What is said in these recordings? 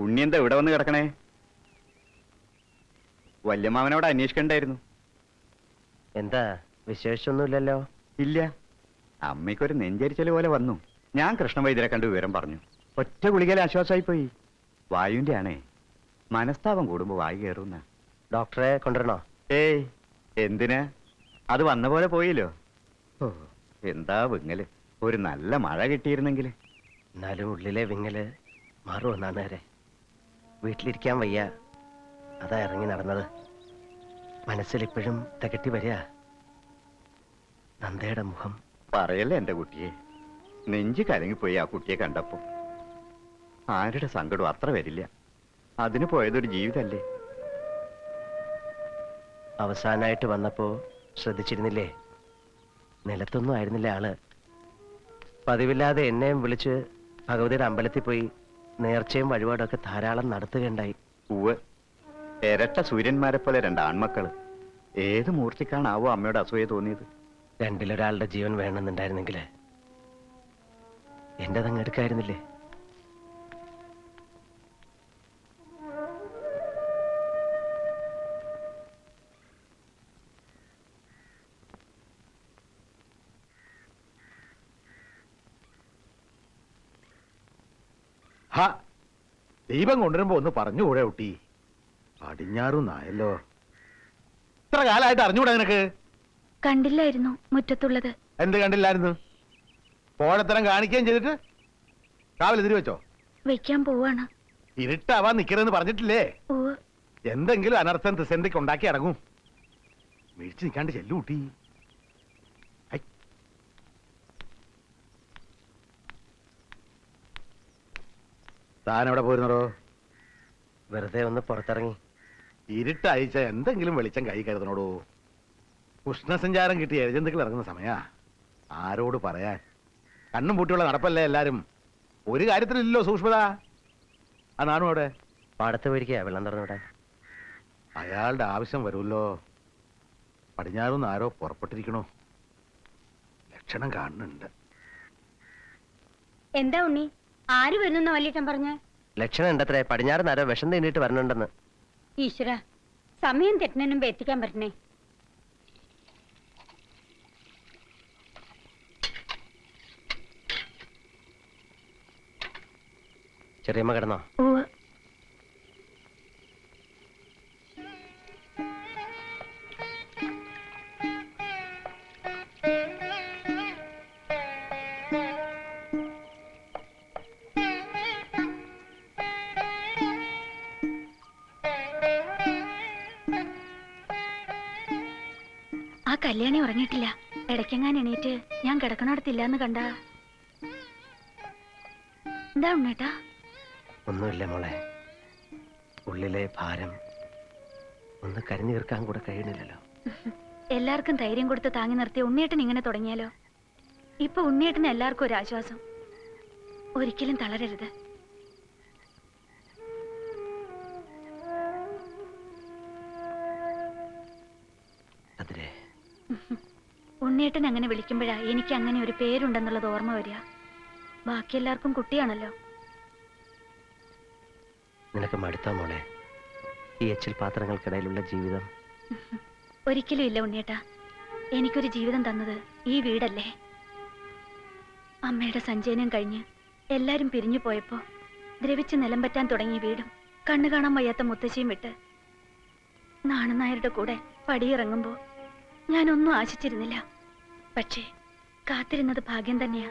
ഉണ്ണി എന്താ ഇവിടെ വന്ന് കിടക്കണേ? വല്യമ്മാവനോട് അന്വേഷിക്കണ്ടായിരുന്നു. എന്താ വിശേഷമൊന്നുമില്ലല്ലോ? ഇല്ല, അമ്മയ്ക്കൊരു നെഞ്ചരിച്ചല് പോലെ വന്നു. ഞാൻ കൃഷ്ണവൈദ്യരെ കണ്ട് വിവരം പറഞ്ഞു. ഒറ്റ ഗുളികയിൽ ആശ്വാസമായി പോയി. വായുവിന്റെ ആണേ, മനസ്താപം കൂടുമ്പോ വായു കയറുന്ന. ഡോക്ടറെ കൊണ്ടുവരണോ? ഏയ്, എന്തിനാ? അത് വന്ന പോലെ പോയില്ലോ. ഓ, എന്താ വിങ്ങല്! ഒരു നല്ല മഴ കിട്ടിയിരുന്നെങ്കിൽ. എന്നാലും ഉള്ളിലെ വിങ്ങല് മാറുമെന്നാണ് നേരെ. വീട്ടിലിരിക്കാൻ വയ്യ, അതാ ഇറങ്ങി നടന്നത്. മനസ്സിലിപ്പോഴും തികട്ടി വരിക നന്ദയുടെ മുഖം. പറയല്ലേ എന്റെ കുട്ടിയെ, നെഞ്ച് കലങ്ങിപ്പോയി ആ കുട്ടിയെ കണ്ടപ്പോ. ആരുടെ സങ്കടം അത്ര വരില്ല. അതിന് പോയതൊരു ജീവിതല്ലേ. അവസാനായിട്ട് വന്നപ്പോ ശ്രദ്ധിച്ചിരുന്നില്ലേ? നിലത്തൊന്നും ആയിരുന്നില്ല ആള്. പതിവില്ലാതെ എന്നെയും വിളിച്ച് ഭഗവതിയുടെ അമ്പലത്തിൽ പോയി നേർച്ചയും വഴിപാടൊക്കെ ധാരാളം നടത്തുകയുണ്ടായി. ഉവ്, ഇരട്ട സൂര്യന്മാരെ പോലെ രണ്ട് ആൺമക്കള്. ഏത് മൂർത്തിക്കാണാവോ അമ്മയോട് അസൂയ തോന്നിയത്? രണ്ടിലൊരാളുടെ ജീവൻ വേണമെന്നുണ്ടായിരുന്നെങ്കിൽ എന്റേതങ്ങ് എടുക്കായിരുന്നില്ലേ? ദൈവം കൊണ്ടുവരുമ്പോ ഒന്ന് പറഞ്ഞുകൂടെ കുട്ടി? പടിഞ്ഞാറുന്നായല്ലോ. ഇത്ര കാലമായിട്ട് അറിഞ്ഞൂടാ നിനക്ക്? കണ്ടില്ലായിരുന്നു മുറ്റത്തുള്ളത്. എന്ത് കണ്ടില്ലായിരുന്നു? പോഴത്തരം കാണിക്കുകയും ചെയ്തിട്ട് രാവിലെ തിരി വെച്ചോ? വെക്കാൻ പോവാണ്. ഇരുട്ടാവാൻ നിക്കരുതെന്ന് പറഞ്ഞിട്ടില്ലേ? എന്തെങ്കിലും അനർത്ഥം തിസന്തിക്ക് ഉണ്ടാക്കി ഇറങ്ങും. വീഴ്ച നിൽക്കാണ്ട് ചെല്ലു കുട്ടി. താൻ എവിടെ പോയിരുന്നോ? വെറുതെ ഒന്ന് പുറത്തിറങ്ങി. ഇരുട്ടയച്ച എന്തെങ്കിലും വെളിച്ചം കൈ കരുതണോടോ. ഉഷ്ണസഞ്ചാരം കിട്ടി എഴജന്തുക്കൾ ഇറങ്ങുന്ന സമയാ. ആരോട് പറയാൻ? കണ്ണും പൂട്ടിയുള്ള നടപ്പല്ലേ എല്ലാരും. ഒരു കാര്യത്തിലില്ലല്ലോ സൂക്ഷ്മത. ആ നാണു അവിടെ പാടത്ത് പോയിരിക്കുക, വെള്ളം തുറന്നുവിടെ. അയാളുടെ ആവശ്യം വരുമല്ലോ. പടിഞ്ഞാറുന്ന് ആരോ പുറപ്പെട്ടിരിക്കണോ? ലക്ഷണം കാണുന്നുണ്ട്. എന്താ ഉണ്ണി, ആര് വരുന്ന വല്യേട്ടൻ പറഞ്ഞ? ലക്ഷണം ഉണ്ടത്രേ, പടിഞ്ഞാറ് ആരോ വിഷം തീണ്ടിട്ട് വരണുണ്ടെന്ന്. ഈശ്വര, സമയം തെറ്റിനും മുമ്പ് എത്തിക്കാൻ പറ്റണേ. ചെറിയമ്മ കിടന്നോ? ആ കല്യാണി ഉറങ്ങിയിട്ടില്ല. ഇടയ്ക്കെങ്ങാൻ എണീറ്റ് ഞാൻ കിടക്കണടത്തില്ലാന്ന് കണ്ട. എന്താ ഉണ്ണേട്ടാ? ഒന്നുമില്ല മോളെ, ഉള്ളിലെ ഭാരം ഒന്ന് കരഞ്ഞു തീർക്കാൻ കൂടെ കഴിയണില്ലല്ലോ. എല്ലാവർക്കും ധൈര്യം കൊടുത്ത് താങ്ങി നിർത്തി ഉണ്ണിയേട്ടൻ ഇങ്ങനെ തുടങ്ങിയാലോ? ഇപ്പൊ ഉണ്ണിയേട്ടന് എല്ലാവർക്കും ഒരു ആശ്വാസം. ഒരിക്കലും തളരരുത്. ഉണ്ണിയേട്ടൻ അങ്ങനെ വിളിക്കുമ്പോഴാ എനിക്ക് അങ്ങനെ ഒരു പേരുണ്ടെന്നുള്ളത് ഓർമ്മ വരിക. ബാക്കി എല്ലാവർക്കും കുട്ടിയാണല്ലോ. നിനക്ക് മടുത്തോ മോളെ ഈ എച്ചിൽ പാത്രങ്ങൾക്കിടയിലുള്ള ജീവിതം? ഒരിക്കലും ഇല്ല ഉണ്ണിയേട്ടാ. എനിക്കൊരു ജീവിതം തന്നത് ഈ വീടല്ലേ. അമ്മയുടെ സഞ്ചയനം കഴിഞ്ഞ് എല്ലാരും പിരിഞ്ഞു പോയപ്പോ ദ്രവിച്ച് നിലം പറ്റാൻ തുടങ്ങിയ വീടും കണ്ണു കാണാൻ വയ്യാത്ത മുത്തശ്ശിയും വിട്ട് നാണനായരുടെ കൂടെ പടിയിറങ്ങുമ്പോ ഞാനൊന്നും ആശിച്ചിരുന്നില്ല. പക്ഷേ കാത്തിരുന്നത് ഭാഗ്യം തന്നെയാ.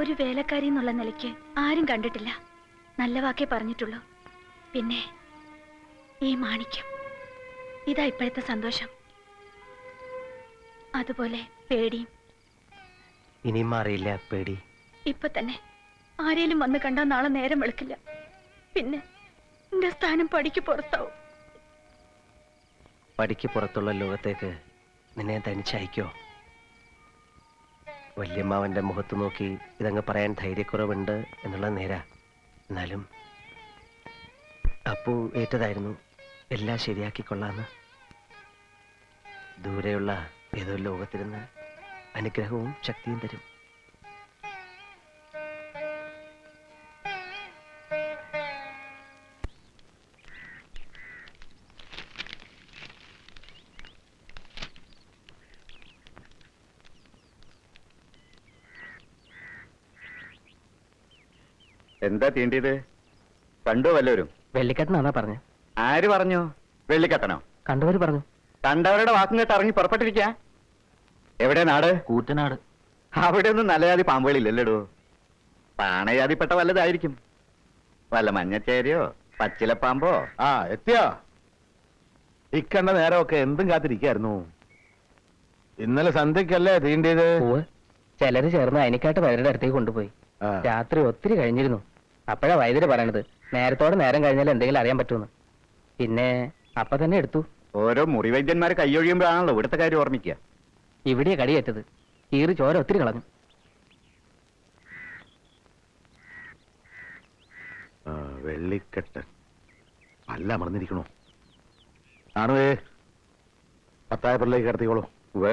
ഒരു വേലക്കാരി എന്നുള്ള നിലയ്ക്ക് ആരും കണ്ടിട്ടില്ല, നല്ല വാക്കേ പറഞ്ഞിട്ടുള്ളൂ. പിന്നെ ഈ മാണിക്യം, ഇതാ ഇപ്പോഴത്തെ സന്തോഷം. അതുപോലെ പേടിയും. ഇനിയും മാറിയില്ല പേടി? ഇപ്പൊ തന്നെ ആരേലും വന്ന് കണ്ടാൽ നാളെ നേരം വെളുക്കില്ല. പിന്നെ എന്റെ സ്ഥാനം പടിക്ക് പുറത്താവും. പടിക്ക് പുറത്തുള്ള ലോകത്തേക്ക് നിന്നെ തനിച്ചയക്കോ? വല്യമ്മാവന്റെ മുഖത്ത് നോക്കി ഇതങ്ങ് പറയാൻ ധൈര്യക്കുറവുണ്ട് എന്നുള്ളത് നേരാ. എന്നാലും അപ്പു ഏറ്റതായിരുന്നു എല്ലാം ശരിയാക്കിക്കൊള്ളാന്ന്. ദൂരെയുള്ള ഏതോ ലോകത്തിരുന്ന് അനുഗ്രഹവും ശക്തിയും തരും. എന്താ തീണ്ടിയത്? കണ്ടു വല്ലവരും? വെള്ളിക്കെട്ടനാന്നാ പറഞ്ഞു. ആര് പറഞ്ഞു? വെള്ളിക്കട്ടനോ? കണ്ടവര് പറഞ്ഞു. കണ്ടവരുടെ വാക്കും കേട്ട് ഇറങ്ങി പുറപ്പെട്ടിരിക്കാ. എവിടെ നാട്? കൂറ്റനാട്. അവിടെ ഒന്നും നല്ല ജാതി പാമ്പുകളില്ലല്ലോ. പാണജാതിപ്പെട്ട വല്ലതായിരിക്കും. വല്ല മഞ്ഞച്ചേരിയോ പച്ചിലപ്പാമ്പോ. ആ എത്തിയോ? ഇക്കണ്ട നേരമൊക്കെ എന്തും കാത്തിരിക്കായിരുന്നു. ഇന്നലെ സന്ധ്യക്കല്ലേ തീണ്ടിയത്? ചിലര് ചേർന്ന് അനിക്കാട്ട് വൈദ്യരുടെ അടുത്തേക്ക് കൊണ്ടുപോയി. ആ. രാത്രി ഒത്തിരി കഴിഞ്ഞിരുന്നു. അപ്പോഴാ വൈദ്യര് പറയണത് നേരത്തോടെ നേരം കഴിഞ്ഞാൽ എന്തെങ്കിലും അറിയാൻ പറ്റുമെന്ന്. പിന്നെ അപ്പൊ തന്നെ എടുത്തു. ഓരോ മുറിവൈദ്യന്മാര് കൈയൊഴിയുമ്പോഴാണല്ലോ ഇവിടുത്തെ കാര്യം ഓർമ്മിക്കുക. ഇവിടെ കടിയേറ്റത്. ഈറി ചോര ഒത്തിരി കളഞ്ഞു. വെള്ളിക്കെട്ടൻ അല്ല മറന്നിരിക്കണോ? ആണുവേ, പത്തായപ്പുറത്തേക്ക് കിടത്തിക്കോളൂ. ഉവ്വ്.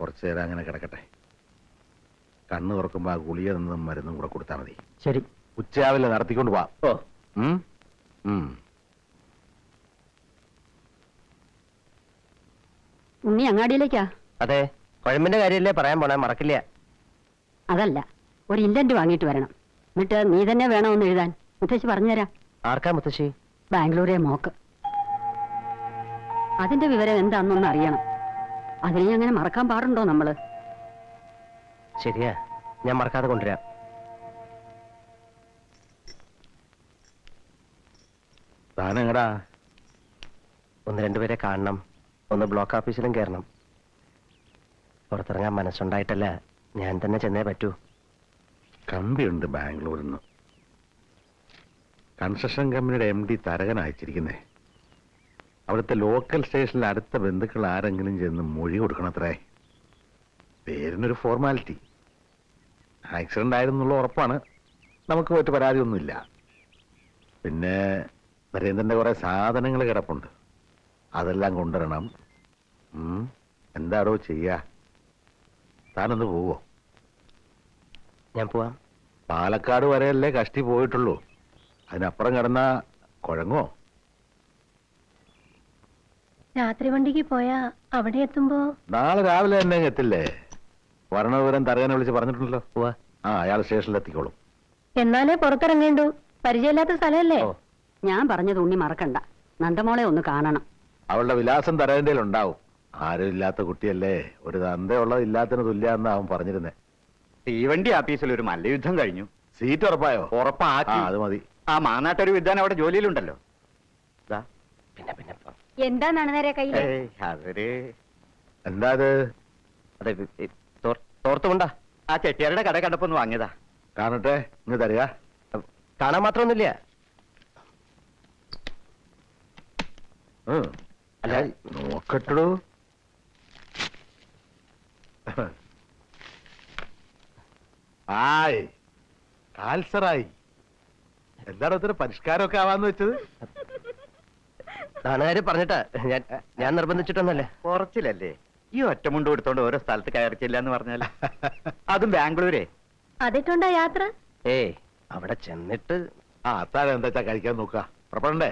കുറച്ചു നേരം അങ്ങനെ കിടക്കട്ടെ. കണ്ണ് തുറക്കുമ്പോ ആ ഗുളിക നിന്നും മരുന്നും കൂടെ കൊടുത്താൽ മതി. ശരി. ഉച്ചയാവില്ല നടത്തിക്കൊണ്ട് പോവാം. ഓ. ഉം? ഉം. ഉണ്ണി അങ്ങാടിയിലേക്കാ? അതെ, കുഴമ്പിന്റെ കാര്യമല്ലേ പറയാൻ പോണേ, മറക്കില്ല. അതല്ല, ഒരു ഇൻഡന്റ് വാങ്ങിയിട്ട് വരണം. എന്നിട്ട് നീ തന്നെ വേണമെന്ന് എഴുതാൻ മുത്തശ്ശി പറഞ്ഞുതരാം. ആർക്കാ മുത്തശ്ശി? ബാംഗ്ലൂരെ മോക്ക്. അതിന്റെ വിവരം എന്താണെന്നൊന്ന് അറിയണം. അതിനെ അങ്ങനെ മറക്കാൻ പാടുണ്ടോ നമ്മള്? ശരിയാ, ഞാൻ മറക്കാതെ കൊണ്ടുവരാം. താനെങ്ങടാ? ഒന്ന് രണ്ടുപേരെ കാണണം. ഒന്ന് ബ്ലോക്ക് ഓഫീസിലും കയറണം. പുറത്തിറങ്ങാൻ മനസ്സുണ്ടായിട്ടല്ല, ഞാൻ തന്നെ ചെന്നേ പറ്റൂ. കമ്പിയുണ്ട് ബാംഗ്ലൂരിൽ നിന്ന്. കൺസ്ട്രക്ഷൻ കമ്പനിയുടെ MD തരകൻ അയച്ചിരിക്കുന്നേ. അവിടുത്തെ ലോക്കൽ സ്റ്റേഷനിൽ അടുത്ത ബന്ധുക്കൾ ആരെങ്കിലും ചെന്ന് മൊഴി കൊടുക്കണത്രേ. പേരിനൊരു ഫോർമാലിറ്റി. ആക്സിഡന്റ് ആയിരുന്നുള്ള ഉറപ്പാണ്. നമുക്ക് മറ്റു പരാതിയൊന്നുമില്ല. പിന്നെ നരേന്ദ്രന്റെ കുറെ സാധനങ്ങൾ കിടപ്പുണ്ട്. അതെല്ലാം കൊണ്ടുവരണം. എന്താടോ ചെയ്യാ? താനൊന്ന് പോവോ? ഞാൻ പോവാം. പാലക്കാട് വരെയല്ലേ കഷ്ടി പോയിട്ടുള്ളൂ. അതിനപ്പുറം കിടന്ന കുഴങ്ങോ? രാത്രി വണ്ടിക്ക് പോയാ അവിടെ എത്തുമ്പോ നാളെ രാവിലെ തന്നെ അങ്ങ് എത്തില്ലേ? വരണ വിവരം തരകനെ വിളിച്ച് പറഞ്ഞിട്ടുണ്ടല്ലോ. പോവാ. ആ, അയാൾ സ്റ്റേഷനിൽ എത്തിക്കോളും. എന്നാലേ പുറത്തിറങ്ങേണ്ടു. പരിചയമില്ലാത്ത സ്ഥലമല്ലേ? ഞാൻ പറഞ്ഞത് ഉണ്ണി മറക്കണ്ട. നന്ദമോളെ ഒന്ന് കാണണം. അവളുടെ വിലാസം തരകന്റെ ഉണ്ടാവും. ആരും ഇല്ലാത്ത കുട്ടിയല്ലേ. ഒരു തന്തയുള്ളത് ഇല്ലാത്തതിന് തുല്യാന്ന് അവൻ പറഞ്ഞിരുന്നേ. തീവണ്ടി ആഫീസിൽ ഒരു മല്ലയുദ്ധം കഴിഞ്ഞു. സീറ്റ് ഉറപ്പായോ? ആ, ഉറപ്പാക്കി. അത് മതി. ആ മാനാട്ടൊരു വിദ്വാൻ അവിടെ ജോലിയിലുണ്ടല്ലോ. ദാ. പിന്നെ പിന്നെ എന്താന്നാണ് നേരെ കയ്യില്? ഏയ്, അതൊരു എന്താ അത്? അതെ, തോർത്തുകൊണ്ടാ. ആ ചെട്ടിയാരുടെ കട കണ്ടപ്പോ ഒന്ന് വാങ്ങിയതാ. കാണട്ടെ, ഇങ്ങ് തരിക. കാണാൻ മാത്രമൊന്നുമില്ല. അല്ല, നോക്കട്ടു. ആയ്, കാൽസറായി. എന്താണ് ഇത്ര പരിഷ്കാരമൊക്കെ ആവാന്ന് വെച്ചത്? നാണുകാര് പറഞ്ഞിട്ടാ. ഞാൻ നിർബന്ധിച്ചിട്ടൊന്നല്ലേ. കുറച്ചിലല്ലേ ഈ ഒറ്റമുണ്ട് കൊടുത്തോണ്ട് ഓരോ സ്ഥലത്ത് കയറിച്ചില്ല എന്ന് പറഞ്ഞാൽ. അതും ബാംഗ്ലൂരെ. അതിട്ടുണ്ടാ യാത്ര? ഏയ്, അവിടെ ചെന്നിട്ട് ആ, അത്താഴം എന്താ കഴിക്കാൻ നോക്കുക. പുറപ്പെടണ്ടേ?